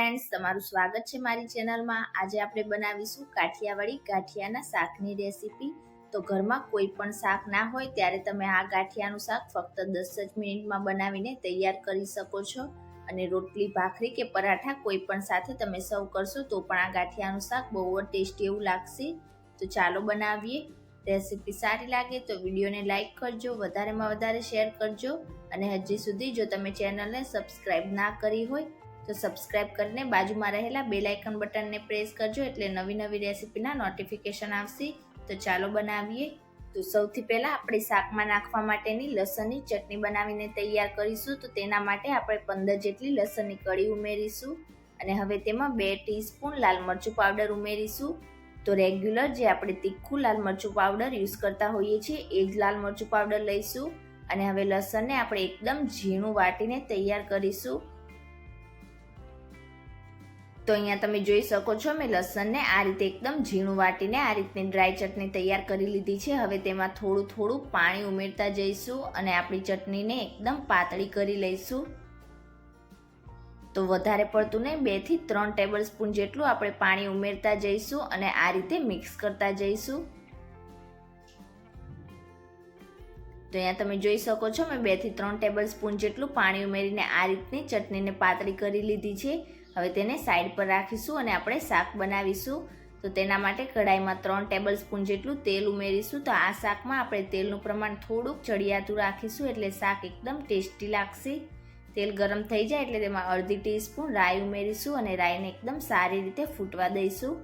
Friends, તમારું સ્વાગત છે મારી ચેનલમાં। આજે આપણે બનાવીશું કાઠિયાવાડી ગાંઠિયાના શાકની રેસીપી। તો ઘરમાં કોઈ પણ શાક ના હોય ત્યારે તમે આ ગાંઠિયાનું શાક ફક્ત 10 જ મિનિટમાં બનાવીને તૈયાર કરી શકો છો અને રોટલી, ભાખરી કે પરાઠા કોઈ પણ સાથે તમે સર્વ કરશો તો પણ આ ગાંઠિયાનું શાક બહુ જ ટેસ્ટી એવું લાગશે। તો ચાલો બનાવીએ। રેસીપી સારી લાગે તો વિડીયોને લાઈક કરજો, વધારેમાં વધારે શેર કરજો અને હજી સુધી જો તમે ચેનલને સબસ્ક્રાઈબ ના કરી હોય તો સબસ્ક્રાઇબ કરીને બાજુમાં રહેલા બેલ આઇકન બટનને પ્રેસ કરજો એટલે નવી નવી રેસીપીના નોટિફિકેશન આવશે। તો ચાલો બનાવીએ। તો સૌથી પહેલાં આપણે શાકમાં નાખવા માટેની લસણની ચટણી બનાવીને તૈયાર કરીશું। તો તેના માટે આપણે 15 જેટલી લસણની કળી ઉમેરીશું અને હવે તેમાં 2 ટીસ્પૂન લાલ મરચું પાવડર ઉમેરીશું। તો રેગ્યુલર જે આપણે તીખું લાલ મરચું પાવડર યુઝ કરતા હોઈએ છીએ એ જ લાલ મરચું પાવડર લઈશું અને હવે લસણને આપણે એકદમ ઝીણું વાટીને તૈયાર કરીશું। તો અહીંયા તમે જોઈ શકો છો મેં લસણને આ રીતે એકદમ ઝીણું વાટીને આ રીતની ડ્રાય ચટણી તૈયાર કરી લીધી છે। હવે તેમાં થોડું થોડું પાણી ઉમેરતા જઈશું અને આપણી ચટણીને એકદમ પાતળી કરી લઈશું। તો વધારે પડતું નહીં, 2 થી 3 ટેબલસ્પૂન જેટલું આપણે પાણી ઉમેરતા જઈશું અને આ રીતે મિક્સ કરતા જઈશું। તો અહીંયા તમે જોઈ શકો છો મેં 2 થી 3 ટેબલસ્પૂન જેટલું પાણી ઉમેરીને આ રીતની ચટણીને પાતળી કરી લીધી છે। હવે તેને સાઈડ પર રાખીશું અને આપણે શાક બનાવીશું। તો તેના માટે કઢાઈમાં 3 ટેબલસ્પૂન જેટલું તેલ ઉમેરીશું। તો આ શાકમાં આપણે તેલનું પ્રમાણ થોડુંક ચડિયાતું રાખીશું એટલે શાક એકદમ ટેસ્ટી લાગશે। તેલ ગરમ થઈ જાય એટલે તેમાં અડધી ટીસ્પૂન રાઈ ઉમેરીશું અને રાઈને એકદમ સારી રીતે ફૂટવા દઈશું।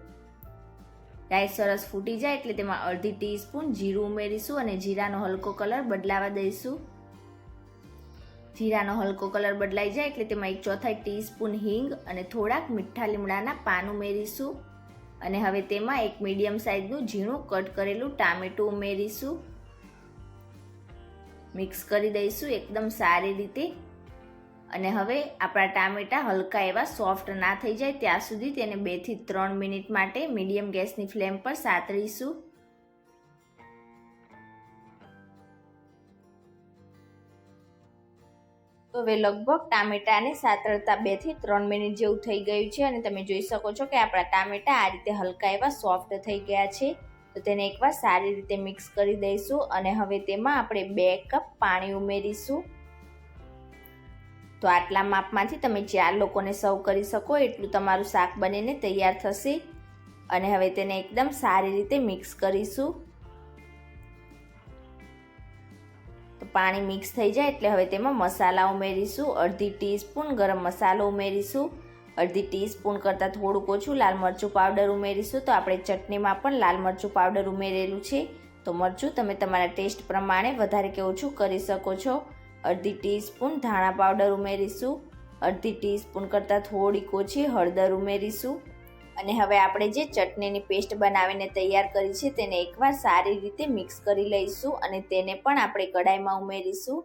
રાઈ સરસ ફૂટી જાય એટલે તેમાં અડધી ટીસ્પૂન જીરું ઉમેરીશું અને જીરાનો હલકો કલર બદલાવા દઈશું। જીરાનો હલકો કલર બદલાઈ જાય એટલે તેમાં 1/4 ટીસ્પૂન હિંગ અને થોડાક મીઠા લીમડાના પાન ઉમેરીશું અને હવે તેમાં એક મીડિયમ સાઇઝનું ઝીણું કટ કરેલું ટામેટું ઉમેરીશું। મિક્સ કરી દઈશું એકદમ સારી રીતે અને હવે આપણા ટામેટા હલકા એવા સોફ્ટ ના થઈ જાય ત્યાં સુધી તેને 2 થી 3 મિનિટ માટે મીડિયમ ગેસની ફ્લેમ પર સાતળીશું। તો હવે લગભગ ટામેટાને સાતળતા 2 થી 3 મિનિટ જેવું થઈ ગયું છે અને તમે જોઈ શકો છો કે આપણા ટામેટા આ રીતે હલકા એવા સોફ્ટ થઈ ગયા છે। તો તેને એકવાર સારી રીતે મિક્સ કરી દઈશું અને હવે તેમાં આપણે 2 કપ પાણી ઉમેરીશું। તો આટલા માપમાંથી તમે 4 લોકોને સર્વ કરી શકો એટલું તમારું શાક બનીને તૈયાર થશે અને હવે તેને એકદમ સારી રીતે મિક્સ કરીશું। તો પાણી મિક્સ થઈ જાય એટલે હવે તેમાં મસાલા ઉમેરીશું। અડધી ટીસ્પૂન ગરમ મસાલો ઉમેરીશું, અડધી ટીસ્પૂન કરતાં થોડુંક ઓછું લાલ મરચું પાવડર ઉમેરીશું। તો આપણે ચટણીમાં પણ લાલ મરચું પાવડર ઉમેરેલું છે તો મરચું તમે તમારા ટેસ્ટ પ્રમાણે વધારે કે ઓછું કરી શકો છો। અડધી ટીસ્પૂન ધાણા પાવડર ઉમેરીશું, અડધી ટીસ્પૂન કરતાં થોડીક ઓછી હળદર ઉમેરીશું અને હવે આપણે જે ચટણીની પેસ્ટ બનાવીને તૈયાર કરી છે તેને એકવાર સારી રીતે મિક્સ કરી લઈશું અને તેને પણ આપણે કઢાઈમાં ઉમેરીશું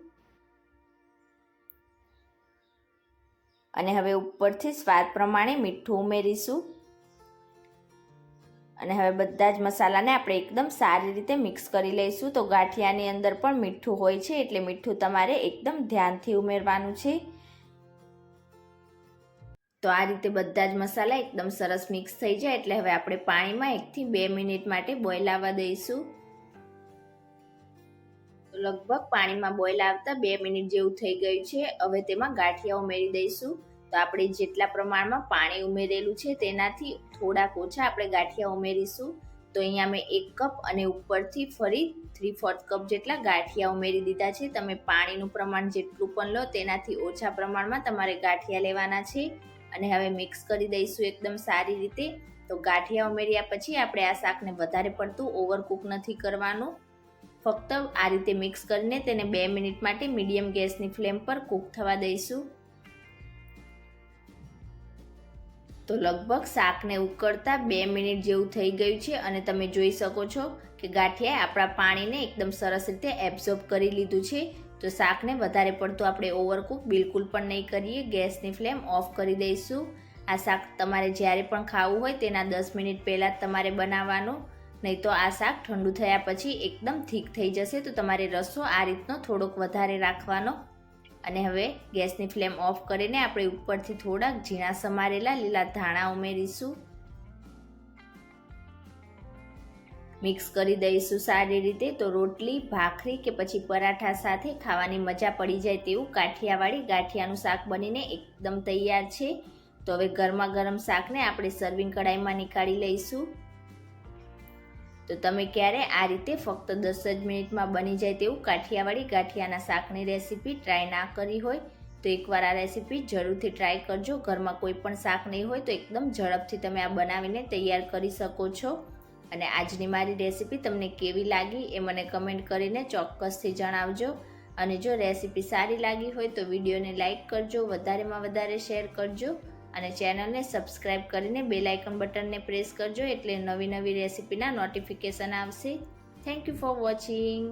અને હવે ઉપરથી સ્વાદ પ્રમાણે મીઠું ઉમેરીશું અને હવે બધા જ મસાલાને આપણે એકદમ સારી રીતે મિક્સ કરી લઈશું। તો ગાંઠિયાની અંદર પણ મીઠું હોય છે એટલે મીઠું તમારે એકદમ ધ્યાનથી ઉમેરવાનું છે। તો આ રીતે બધા જ મસાલા એકદમ સરસ મિક્સ થઈ જાય એટલે હવે આપણે પાણીમાં 1 થી 2 મિનિટ માટે બોઇલ આવવા દઈશું। તો લગભગ પાણીમાં બોઇલ આવતા 2 મિનિટ જેવું થઈ ગયું છે। હવે તેમાં ગાંઠિયા ઉમેરી દઈશું। તો આપણે જેટલા પ્રમાણમાં પાણી ઉમેરેલું છે તેનાથી થોડાક ઓછા આપણે ગાંઠિયા ઉમેરીશું। તો અહીંયા મેં 1 કપ અને ઉપરથી ફરી 3/4 કપ જેટલા ગાંઠિયા ઉમેરી દીધા છે। તમે પાણીનું પ્રમાણ જેટલું પણ લો તેનાથી ઓછા પ્રમાણમાં તમારે ગાંઠિયા લેવાના છે અને હવે મિક્સ કરી દઈશું એકદમ સારી રીતે। તો ગાંઠિયા ઉમેર્યા પછી આપણે આ શાકને વધારે પડતું ઓવરકુક નથી કરવાનું, ફક્ત આ રીતે મિક્સ કરીને તેને 2 મિનિટ માટે મીડિયમ ગેસની ફ્લેમ પર કૂક થવા દઈશું। તો લગભગ શાકને ઉકળતા 2 મિનિટ જેવું થઈ ગયું છે અને તમે જોઈ શકો છો કે ગાંઠિયાએ આપણા પાણીને એકદમ સરસ રીતે એબ્ઝોર્બ કરી લીધું છે। તો શાકને વધારે પડતું આપણે ઓવરકુક બિલકુલ પણ નહીં કરીએ, ગેસની ફ્લેમ ઓફ કરી દઈશું। આ શાક તમારે જ્યારે પણ ખાવું હોય તેના 10 મિનિટ પહેલાં જ તમારે બનાવવાનું, નહીં તો આ શાક ઠંડુ થયા પછી એકદમ થીક થઈ જશે। તો તમારે રસો આ રીતનો થોડોક વધારે રાખવાનો અને હવે ગેસની ફ્લેમ ઓફ કરીને આપણે ઉપરથી થોડાક ઝીણા સમારેલા લીલા ધાણા ઉમેરીશું. મિક્સ કરી દઈશું સારી રીતે. તો રોટલી, ભાખરી કે પછી પરાઠા સાથે ખાવાની મજા પડી જાય તેવું કાઠિયાવાડી ગાંઠિયાનું શાક બનીને એકદમ તૈયાર છે. તો હવે ગરમા ગરમ શાકને આપણે સર્વિંગ કઢાઈમાં નીકાળી લઈશું. તો તમે ક્યારે આ રીતે ફક્ત 10 જ મિનિટમાં બની જાય તેવું કાઠિયાવાડી ગાંઠિયાના શાકની રેસીપી ટ્રાય ના કરી હોય તો એકવાર આ રેસીપી જરૂરથી ટ્રાય કરજો. ઘરમાં કોઈ પણ શાક નહીં હોય તો એકદમ ઝડપથી તમે આ બનાવીને તૈયાર કરી શકો છો. અને આજની મારી રેસીપી તમને કેવી લાગી એ મને કમેન્ટ કરીને ચોક્કસથી જણાવજો. અને જો રેસીપી સારી લાગી હોય તો વિડીયોને લાઇક કરજો, વધારેમાં વધારે શેર કરજો અને ચેનલને સબસ્ક્રાઈબ કરીને બેલ આઇકન બટનને પ્રેસ કરજો એટલે નવી રેસીપીના નોટિફિકેશન આવશે. Thank you for watching.